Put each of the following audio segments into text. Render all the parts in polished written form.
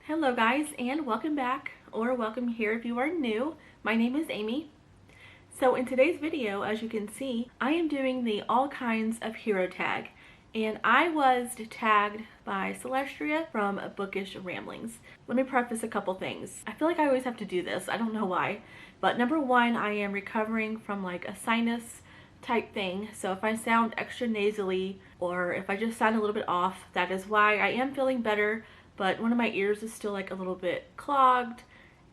Hello guys, and welcome back, or welcome here if you are new. My name is Amy. So in today's video, as you can see, I am doing the all kinds of hero tag, and I was tagged by Celestria from Bookish Ramblings. Let me preface a couple things. I feel like I always have to do this, I don't know why, but number one, I am recovering from like a sinus type thing, so if I sound extra nasally or if I just sound a little bit off, that is why. I am feeling better, but one of my ears is still like a little bit clogged,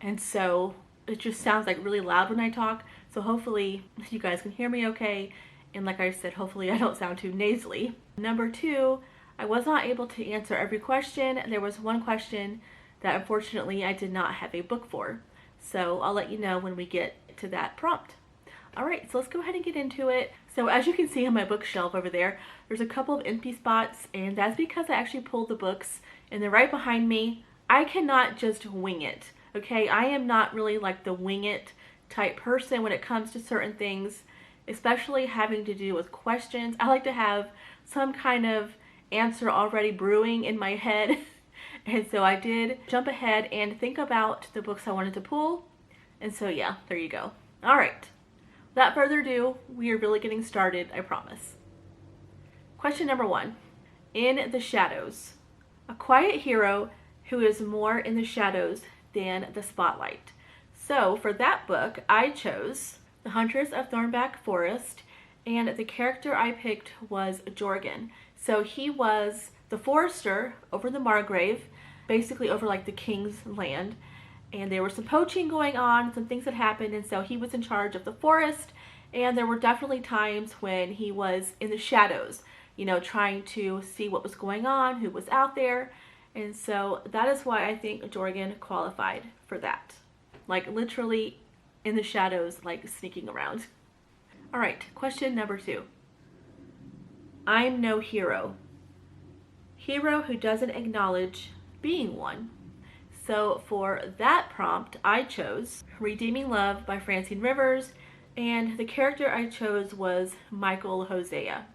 and so it just sounds like really loud when I talk. So hopefully you guys can hear me okay, and like I said, hopefully I don't sound too nasally. Number two, I was not able to answer every question. There was one question that unfortunately I did not have a book for, so I'll let you know when we get to that prompt. Alright, so let's go ahead and get into it. So as you can see on my bookshelf over there, there's a couple of empty spots, and that's because I actually pulled the books, and they're right behind me. I cannot just wing it, okay? I am not really like the wing it type person when it comes to certain things, especially having to do with questions. I like to have some kind of answer already brewing in my head. And so I did jump ahead and think about the books I wanted to pull. And so yeah, there you go. Alright. Without further ado, we are really getting started, I promise. Question number one. In the shadows. A quiet hero who is more in the shadows than the spotlight. So for that book, I chose The Hunters of Thornback Forest, and the character I picked was Jorgen. So he was the forester over the Margrave, basically over like the king's land. And there was some poaching going on, some things that happened, and so he was in charge of the forest, and there were definitely times when he was in the shadows, you know, trying to see what was going on, who was out there, and so that is why I think Jorgen qualified for that. Like literally in the shadows, like sneaking around. Alright, question number two. I'm no hero. Hero who doesn't acknowledge being one. So for that prompt, I chose Redeeming Love by Francine Rivers, and the character I chose was Michael Hosea.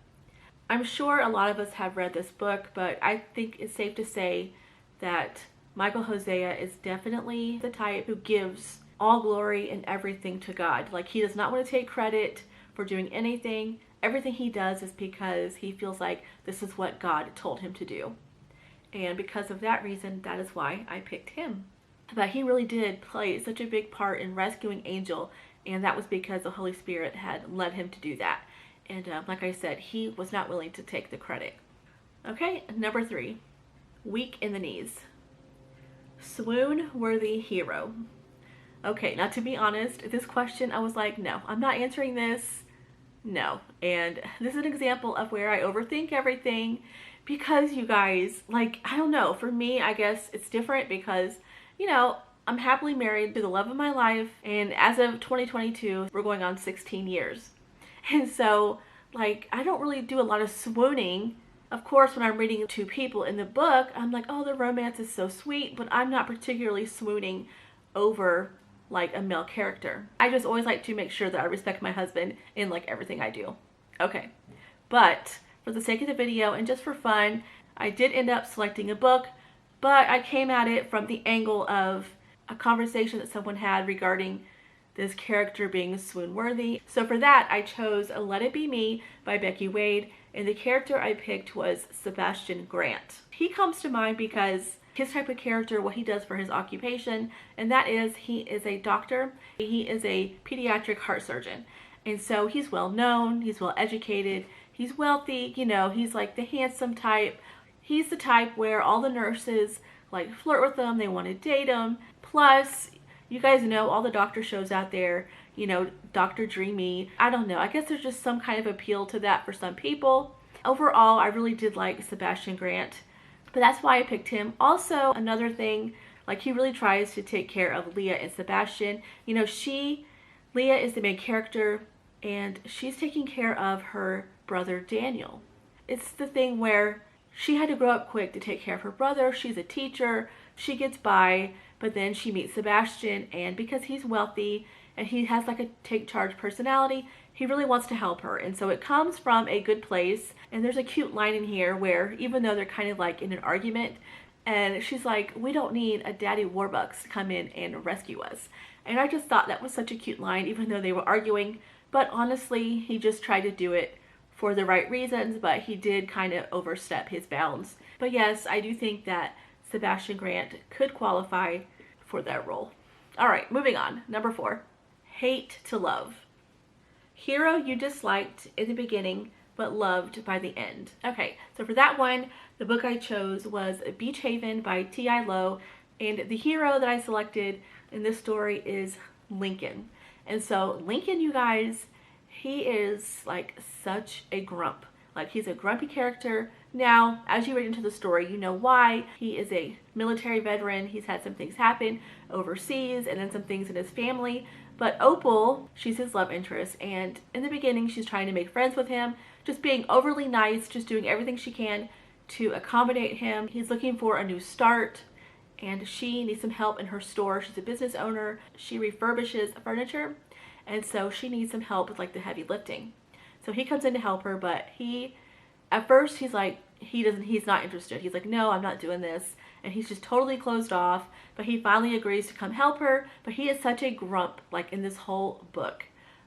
I'm sure a lot of us have read this book, but I think it's safe to say that Michael Hosea is definitely the type who gives all glory and everything to God. Like, he does not want to take credit for doing anything. Everything he does is because he feels like this is what God told him to do. And because of that reason, that is why I picked him. But he really did play such a big part in rescuing Angel, and that was because the Holy Spirit had led him to do that. And like I said, he was not willing to take the credit. Okay, number three. Weak in the knees. Swoon-worthy hero. Okay, now to be honest, this question I was like, no, I'm not answering this. No. And this is an example of where I overthink everything. Because you guys, like, I don't know, for me, I guess it's different because, you know, I'm happily married to the love of my life, and as of 2022, we're going on 16 years. And so, like, I don't really do a lot of swooning. Of course, when I'm reading to people in the book, I'm like, oh, the romance is so sweet, but I'm not particularly swooning over, like, a male character. I just always like to make sure that I respect my husband in, like, everything I do. Okay, but for the sake of the video and just for fun, I did end up selecting a book, but I came at it from the angle of a conversation that someone had regarding this character being swoon-worthy. So for that, I chose Let It Be Me by Becky Wade, and the character I picked was Sebastian Grant. He comes to mind because his type of character, what he does for his occupation, and that is he is a doctor. He is a pediatric heart surgeon. And so he's well known, he's well educated, he's wealthy, you know, he's like the handsome type. He's the type where all the nurses like flirt with him, they want to date him. Plus, you guys know all the doctor shows out there, you know, Dr. Dreamy. I don't know, I guess there's just some kind of appeal to that for some people. Overall, I really did like Sebastian Grant, but that's why I picked him. Also, another thing, like he really tries to take care of Leah and Sebastian. You know, Leah is the main character, and she's taking care of her brother Daniel. It's the thing where she had to grow up quick to take care of her brother. She's a teacher, she gets by, but then she meets Sebastian, and because he's wealthy and he has like a take charge personality, he really wants to help her. And so it comes from a good place, and there's a cute line in here where even though they're kind of like in an argument, And she's like, we don't need a daddy Warbucks to come in and rescue us. And I just thought that was such a cute line, even though they were arguing. But honestly, he just tried to do it for the right reasons, but he did kind of overstep his bounds. But yes, I do think that Sebastian Grant could qualify for that role. All right, moving on. Number 4, hate to love. Hero you disliked in the beginning, but loved by the end. Okay, so for that one, the book I chose was Beach Haven by T.I. Lowe, and the hero that I selected in this story is Lincoln. And so Lincoln, you guys, he is like such a grump. Like, he's a grumpy character. Now, as you read into the story, you know why. He is a military veteran. He's had some things happen overseas and then some things in his family. But Opal, she's his love interest, and in the beginning she's trying to make friends with him, just being overly nice, just doing everything she can to accommodate him. He's looking for a new start, and she needs some help in her store. She's a business owner. She refurbishes furniture, and so she needs some help with like the heavy lifting. So he comes in to help her, but at first he's like, he's not interested. He's like, no, I'm not doing this. And he's just totally closed off, but he finally agrees to come help her. But he is such a grump, like, in this whole book.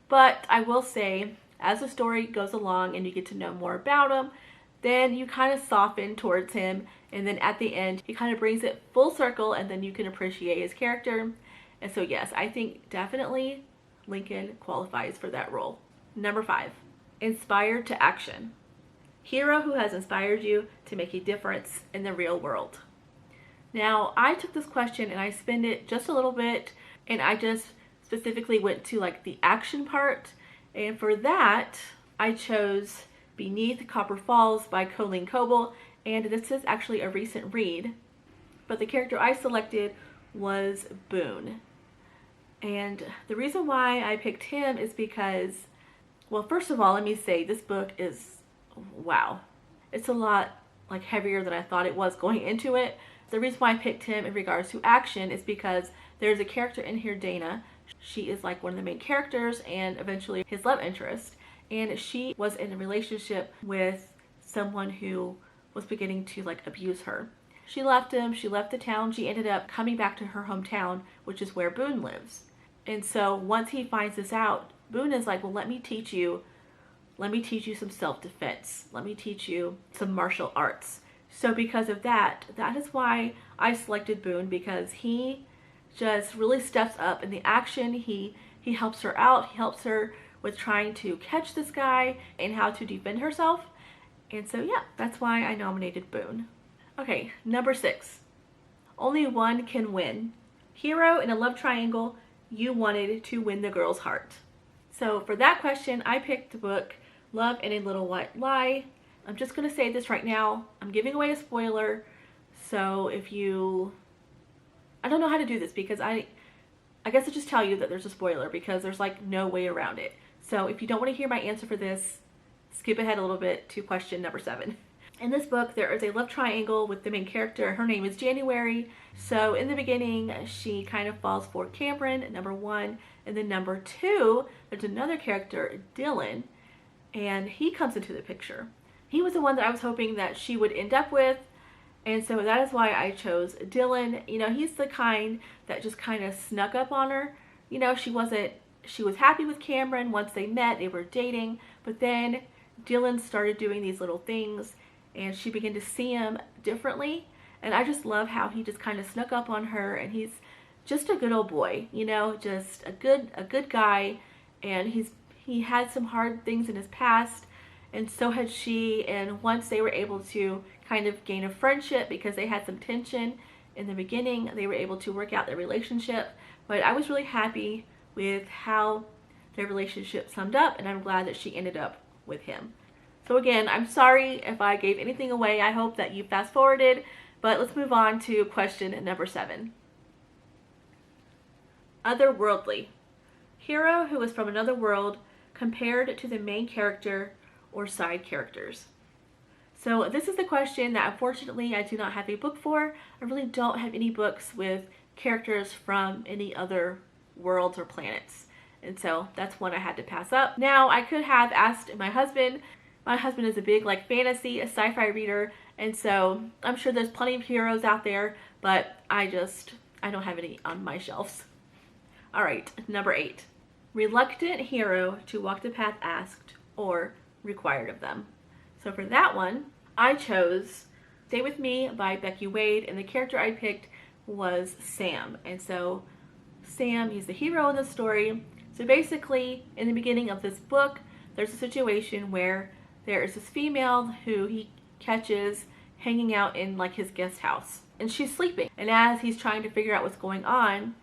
But I will say, as the story goes along and you get to know more about him, then you kind of soften towards him. And then at the end, he kind of brings it full circle, and then you can appreciate his character. And so yes, I think definitely Lincoln qualifies for that role. Number 5, inspired to action. Hero who has inspired you to make a difference in the real world. Now, I took this question and I spun it just a little bit, and I just specifically went to like the action part. And for that, I chose Beneath Copper Falls by Colleen Coble, and this is actually a recent read. But the character I selected was Boone. And the reason why I picked him is because, well, first of all, let me say this book is, wow. It's a lot like heavier than I thought it was going into it. The reason why I picked him in regards to action is because there's a character in here, Dana. She is like one of the main characters and eventually his love interest. And she was in a relationship with someone who was beginning to like abuse her. She left him, she left the town, she ended up coming back to her hometown, which is where Boone lives. And so once he finds this out, Boone is like, well, let me teach you some self-defense. Let me teach you some martial arts. So because of that, that is why I selected Boone, because he just really steps up in the action. He helps her out. He helps her with trying to catch this guy and how to defend herself. And so yeah, that's why I nominated Boone. Okay, number 6. Only one can win. Hero in a love triangle you wanted to win the girl's heart. So for that question, I picked the book Love and a Little White Lie. I'm just going to say this right now. I'm giving away a spoiler. So if you... I don't know how to do this because I guess I'll just tell you that there's a spoiler because there's like no way around it. So if you don't want to hear my answer for this, skip ahead a little bit to question number 7. In this book, there is a love triangle with the main character. Her name is January. So in the beginning, she kind of falls for Cameron, number 1. And then number 2, there's another character, Dylan, and he comes into the picture. He was the one that I was hoping that she would end up with. And so that is why I chose Dylan. You know, he's the kind that just kind of snuck up on her. You know, she was happy with Cameron once they met, they were dating. But then Dylan started doing these little things and she began to see him differently. And I just love how he just kind of snuck up on her, and he's just a good old boy, you know, just a good guy. And he had some hard things in his past, and so had she. And once they were able to kind of gain a friendship because they had some tension in the beginning, they were able to work out their relationship. But I was really happy with how their relationship summed up, and I'm glad that she ended up with him. So again, I'm sorry if I gave anything away. I hope that you fast forwarded, but let's move on to question number 7. Otherworldly. Hero who is from another world compared to the main character or side characters. So this is the question that unfortunately I do not have a book for. I really don't have any books with characters from any other worlds or planets. And so that's one I had to pass up. Now, I could have asked my husband My husband is a big like fantasy, a sci-fi reader, and so I'm sure there's plenty of heroes out there, but I don't have any on my shelves. All right, number 8. Reluctant hero to walk the path asked or required of them. So for that one, I chose Stay With Me by Becky Wade, and the character I picked was Sam. And so Sam, he's the hero in the story. So basically, in the beginning of this book, there's a situation where there is this female who he catches hanging out in like his guest house, and she's sleeping. And as he's trying to figure out what's going on,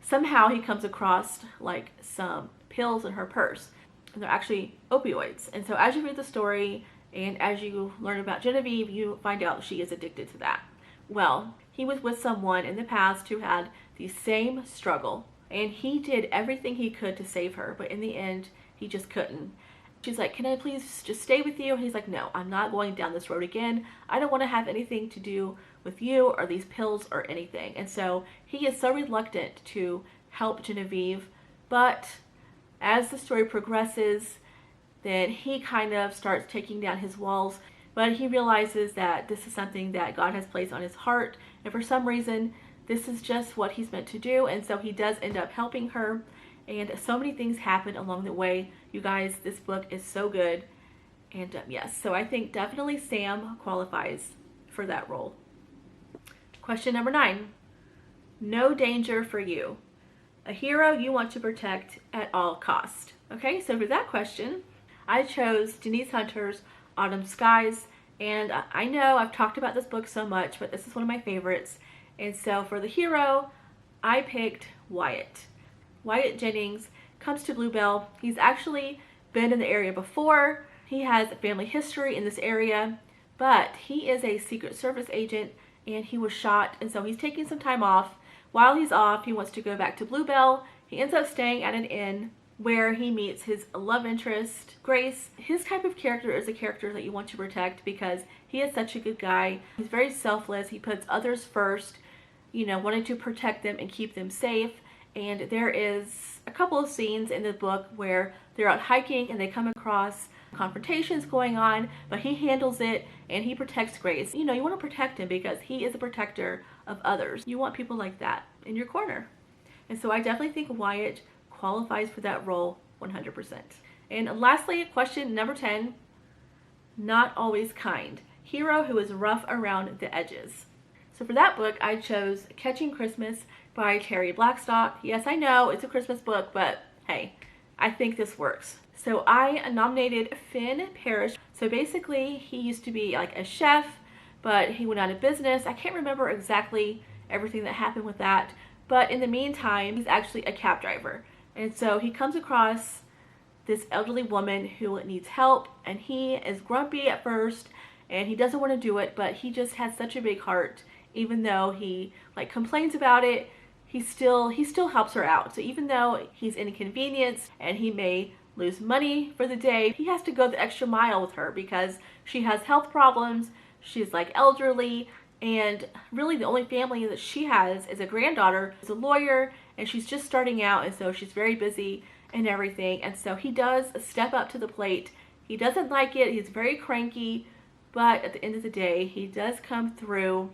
somehow he comes across like some pills in her purse, and they're actually opioids. And so as you read the story and as you learn about Genevieve, you find out she is addicted to that. Well, he was with someone in the past who had the same struggle, and he did everything he could to save her, but in the end, he just couldn't. She's like, can I please just stay with you? And he's like, no, I'm not going down this road again. I don't want to have anything to do with you or these pills or anything. And so he is so reluctant to help Genevieve, but as the story progresses, then he kind of starts taking down his walls, but he realizes that this is something that God has placed on his heart, and for some reason, this is just what he's meant to do, and so he does end up helping her. And so many things happen along the way. You guys, this book is so good. And yes, so I think definitely Sam qualifies for that role. Question number 9. No danger for you. A hero you want to protect at all cost. Okay, so for that question, I chose Denise Hunter's Autumn Skies. And I know I've talked about this book so much, but this is one of my favorites. And so for the hero, I picked Wyatt. Wyatt Jennings comes to Bluebell. He's actually been in the area before. He has a family history in this area, but he is a Secret Service agent and he was shot, and so he's taking some time off. While he's off, he wants to go back to Bluebell. He ends up staying at an inn where he meets his love interest, Grace. His type of character is a character that you want to protect because he is such a good guy. He's very selfless. He puts others first, you know, wanting to protect them and keep them safe. And there is a couple of scenes in the book where they're out hiking and they come across confrontations going on, but he handles it and he protects Grace. You know, you want to protect him because he is a protector of others. You want people like that in your corner. And so I definitely think Wyatt qualifies for that role 100%. And lastly, question number 10. Not always kind. Hero who is rough around the edges. So for that book, I chose Catching Christmas by Terry Blackstock. Yes, I know it's a Christmas book, but hey, I think this works. So I nominated Finn Parrish. So basically, he used to be like a chef, but he went out of business. I can't remember exactly everything that happened with that, but in the meantime, he's actually a cab driver. And so he comes across this elderly woman who needs help, and he is grumpy at first, and he doesn't want to do it, but he just has such a big heart. Even though he like complains about it, he still helps her out. So even though he's inconvenienced and he may lose money for the day, he has to go the extra mile with her because she has health problems. She's like elderly, and really the only family that she has is a granddaughter who's a lawyer, and she's just starting out, and so she's very busy and everything. And so he does step up to the plate. He doesn't like it. He's very cranky, but at the end of the day, he does come through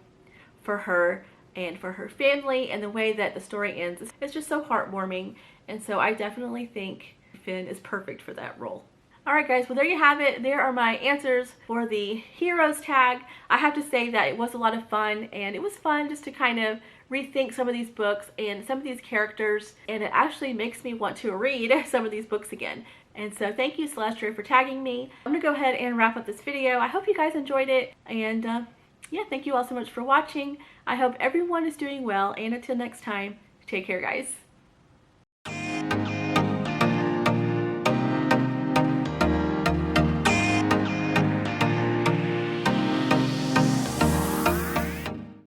for her and for her family, and the way that the story ends is just so heartwarming. And so I definitely think Finn is perfect for that role. Alright guys, well there you have it. There are my answers for the Heroes tag. I have to say that it was a lot of fun, and it was fun just to kind of rethink some of these books and some of these characters, and it actually makes me want to read some of these books again. And so thank you, Celestria, for tagging me. I'm going to go ahead and wrap up this video. I hope you guys enjoyed it, and yeah, thank you all so much for watching. I hope everyone is doing well, and until next time, take care guys.